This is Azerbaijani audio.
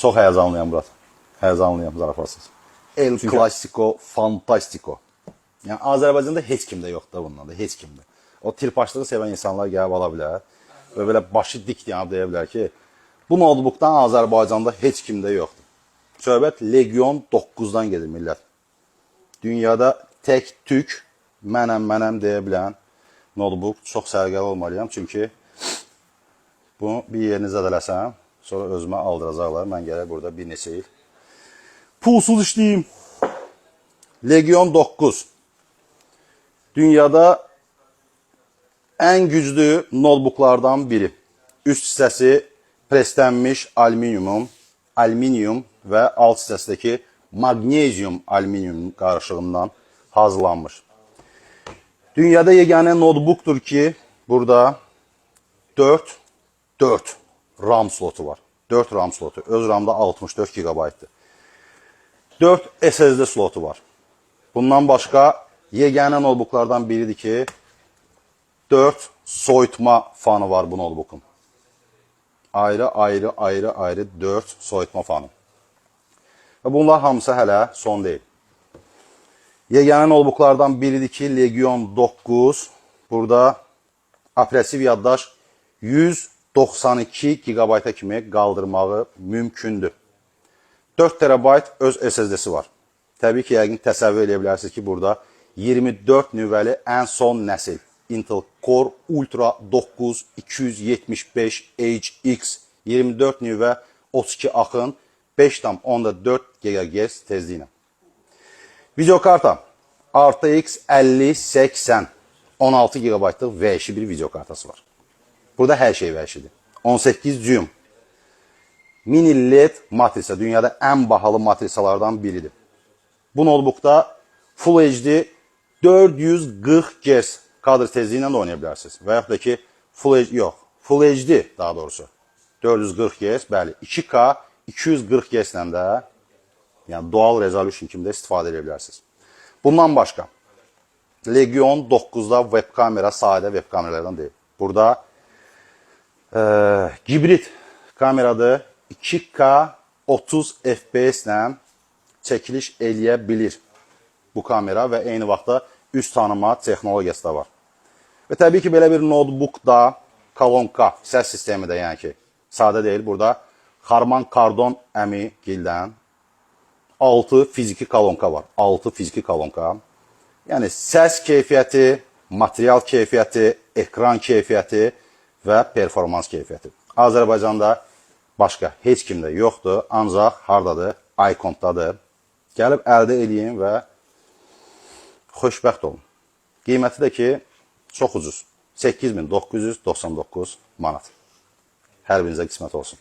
Çox həyəcanlıyam Murat. Həyəcanlıyam, zarafatsız. El Clasico Fantastico. Yəni Azərbaycanda heç kimdə yoxdur bundan da, heç kimdə. O tirpaşlığı sevən insanlar gəlib ala bilər və belə başı dik deyib deyə bilər ki, bu notebookdan Azərbaycanda heç kimdə yoxdur. Söhbət Legion 9-dan gedir millət. Dünyada tək tük mənəm deyə bilən notebook. Çox sərgəli olmalıyam, çünki bunu bir yerini zədələsəm, sonra özümə aldıracaqlar. Mən gələk burada bir neçə il pulsuz işləyim. Legion 9. Dünyada ən güclü notebooklardan biri. Üst hissəsi preslənmiş alüminium və alt hissəsindəki magnezium alüminium qarışığından hazırlanmış. Dünyada yeganə notebookdur ki, burada 4 RAM slotu var. 4 RAM slotu. Öz RAMda 64 GB-dır. 4 SSD slotu var. Bundan başqa yeganə notebooklardan biridir ki, 4 soyutma fanı var bu notebookun. Ayrı 4 soyutma fanı. Və bunlar hamısı hələ son deyil. Yeganə notebooklardan biridir ki, Legion 9. Burada operativ yaddaş 192 GB-a kimi qaldırmağı mümkündür. 4 TB öz SSD-si var. Təbii ki, yəqin təsəvvür edə bilərsiniz ki, burada 24 nüvəli ən son nəsil Intel Core Ultra 9 275HX 24 nüvə 32 axın 5,4 GHz tezliyinə. Videokarta RTX 5080 16 GB-lıq vəhşi bir videokartası var. Burada hər şey vəhşidir. 18 düym mini LED matrisa, dünyada ən bahalı matrisalardan biridir. Bu notebookda Full HD 440 Hz kadr tezliyi ilə də oynaya bilərsiniz. Və yaxud da ki, Full HD daha doğrusu 440 Hz, bəli, 2K 240 Hz ilə də, yəni dual resolution kimi də istifadə edə bilərsiniz. Bundan başqa, Legion 9-da web kamera sadə web kameralardan deyil. Burada hibrid kameradır, 2K 30 FPS ilə çəkiliş eləyə bilir bu kamera və eyni vaxtda üz tanıma texnologiyası da var. Və təbii ki, belə bir notebookda kolonka, səs sistemi də yəni ki, sadə deyil. Burada Harman Kardon əmi gildən 6 fiziki kolonka var. 6 fiziki kolonka. Yəni səs keyfiyyəti, material keyfiyyəti, ekran keyfiyyəti və performans keyfiyyəti. Azərbaycanda başqa heç kimdə yoxdur, ancaq hardadır? iContdadır. Gəlib əldə edin və xoşbəxt olun. Qiyməti də ki, çox ucuz. 8999 manat. Hər birinizə qismət olsun.